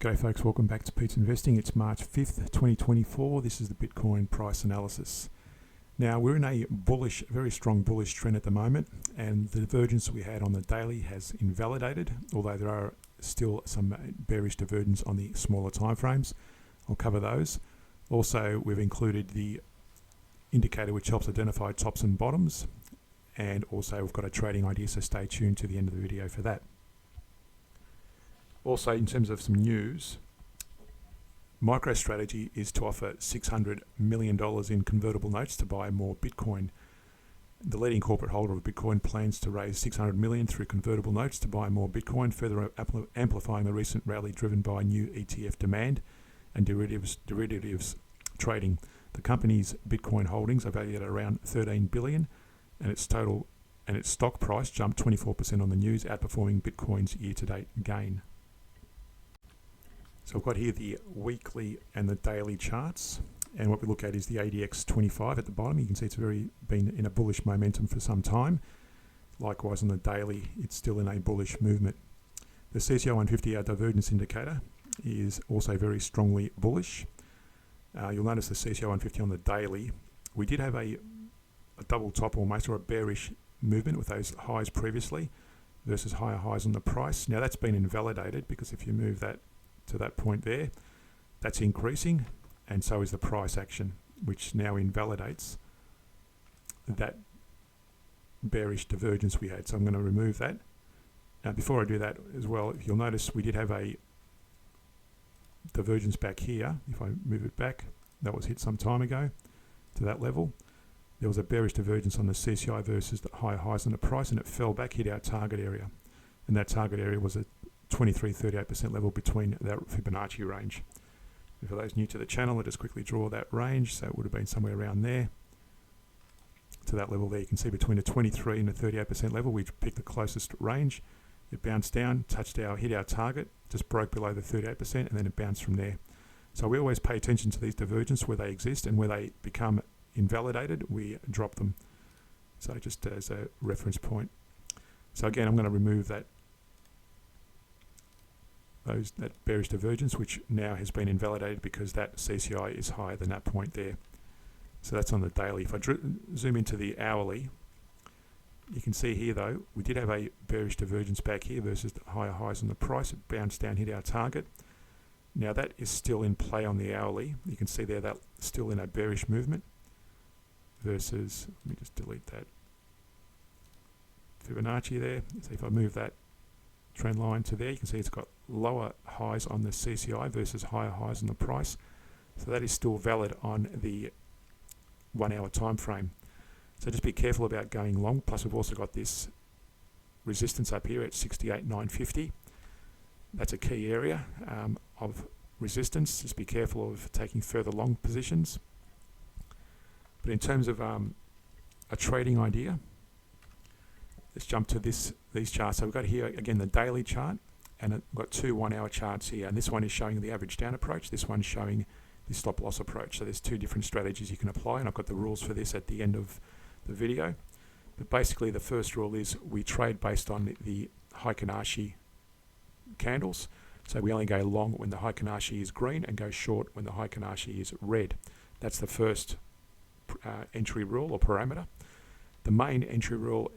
G'day folks, welcome back to Pete's Investing. It's March 5th, 2024. This is the Bitcoin price analysis. Now we're in a bullish, very strong bullish trend at the moment, and the divergence we had on the daily has invalidated, although there are still some bearish divergence on the smaller time frames. I'll cover those. Also, we've included the indicator which helps identify tops and bottoms, and also we've got a trading idea, so stay tuned to the end of the video for that. Also, in terms of some news, MicroStrategy is to offer $600 million in convertible notes to buy more Bitcoin. The leading corporate holder of Bitcoin plans to raise $600 million through convertible notes to buy more Bitcoin, further amplifying the recent rally driven by new ETF demand and derivatives trading. The company's Bitcoin holdings are valued at around $13 billion, and its stock price jumped 24% on the news, outperforming Bitcoin's year-to-date gain. So I've got here the weekly and the daily charts, and what we look at is the ADX 25 at the bottom. You can see it's been in a bullish momentum for some time. Likewise on the daily, it's still in a bullish movement. The CCI 150, our divergence indicator, is also very strongly bullish. You'll notice the CCI 150 on the daily, we did have a double top almost, or a bearish movement with those highs previously versus higher highs on the price. Now that's been invalidated, because if you move that to that point there, that's increasing, and so is the price action, which now invalidates that bearish divergence we had. So I'm going to remove that. Now before I do that as well, you'll notice we did have a divergence back here. If I move it back, that was hit some time ago to that level. There was a bearish divergence on the CCI versus the higher highs on the price, and it fell back, hit our target area, and that target area was a 23-38% level between that Fibonacci range. And for those new to the channel, I'll just quickly draw that range. So it would have been somewhere around there to that level there. You can see between the 23 and the 38% level, we picked the closest range. It bounced down, hit our target, just broke below the 38%, and then it bounced from there. So we always pay attention to these divergences where they exist, and where they become invalidated, we drop them. So just as a reference point. So again, I'm going to remove that bearish divergence, which now has been invalidated because that CCI is higher than that point there. So that's on the daily. If I zoom into the hourly, you can see here though, we did have a bearish divergence back here versus the higher highs on the price. It bounced down, hit our target. Now that is still in play on the hourly. You can see there that's still in a bearish movement versus, let me just delete that Fibonacci there. So if I move that trend line to there, you can see it's got lower highs on the CCI versus higher highs on the price. So that is still valid on the 1 hour time frame. So just be careful about going long. Plus we've also got this resistance up here at 68,950. That's a key area of resistance. Just be careful of taking further long positions. But in terms of a trading idea, let's jump to these charts. So we've got here again the daily chart, and we've got two 1 hour charts here, and this one is showing the average down approach, this one's showing the stop loss approach. So there's two different strategies you can apply, and I've got the rules for this at the end of the video. But basically the first rule is we trade based on the Heikin-Ashi candles. So we only go long when the Heikin-Ashi is green and go short when the Heikin-Ashi is red. That's the first entry rule or parameter. The main entry rule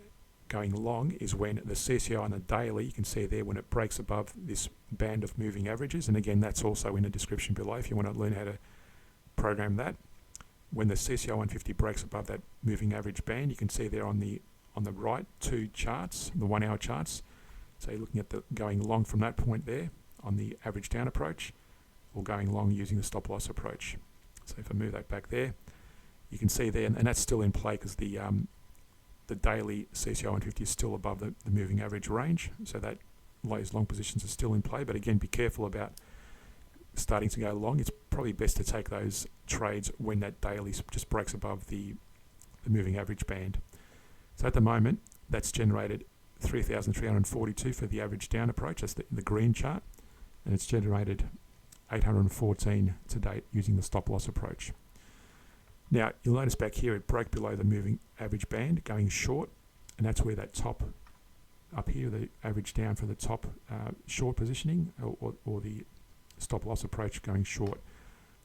going long is when the CCI on the daily, you can see there when it breaks above this band of moving averages, and again that's also in the description below if you want to learn how to program that. When the CCI 150 breaks above that moving average band, you can see there on the right two charts, the 1 hour charts. So you're looking at the going long from that point there on the average down approach, or going long using the stop loss approach. So if I move that back there, you can see there, and that's still in play because the daily CCI 150 is still above the moving average range, so that those long positions are still in play. But again, be careful about starting to go long. It's probably best to take those trades when that daily just breaks above the moving average band. So at the moment, that's generated 3,342 for the average down approach. That's the green chart, and it's generated 814 to date using the stop loss approach. Now, you'll notice back here it broke below the moving average band going short, and that's where that top up here, the average down for the top short positioning or the stop loss approach going short.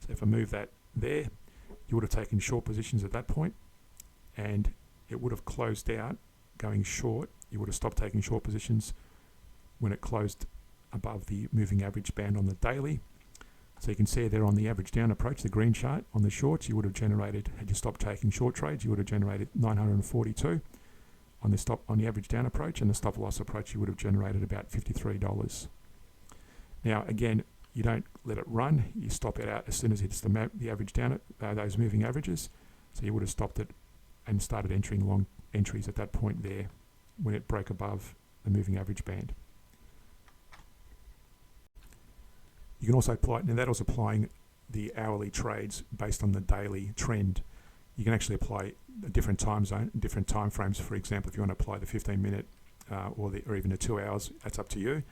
So if I move that there, you would have taken short positions at that point, and it would have closed out going short. You would have stopped taking short positions when it closed above the moving average band on the daily. So you can see there on the average down approach, the green chart on the shorts, you would have generated, had you stopped taking short trades, you would have generated 942 on the average down approach, and the stop loss approach you would have generated about $53. Now again, you don't let it run, you stop it out as soon as it hits the average down those moving averages. So you would have stopped it and started entering long entries at that point there when it broke above the moving average band. You can also apply, and that was applying the hourly trades based on the daily trend. You can actually apply a different time zone, different time frames. For example, if you want to apply the 15-minute or even the 2 hours, that's up to you.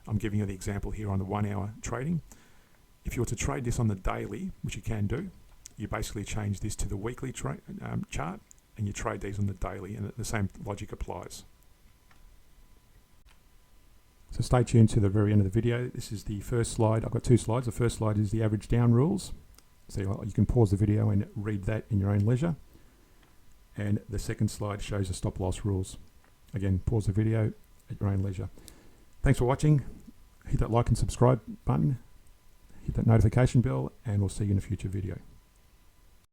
I'm giving you the example here on the 1 hour trading. If you were to trade this on the daily, which you can do, you basically change this to the weekly chart and you trade these on the daily, and the same logic applies. So stay tuned to the very end of the video. This is the first slide. I've got 2 slides. The first slide is the average down rules. So you can pause the video and read that in your own leisure. And the second slide shows the stop loss rules. Again, pause the video at your own leisure. Thanks for watching. Hit that like and subscribe button. Hit that notification bell, and we'll see you in a future video.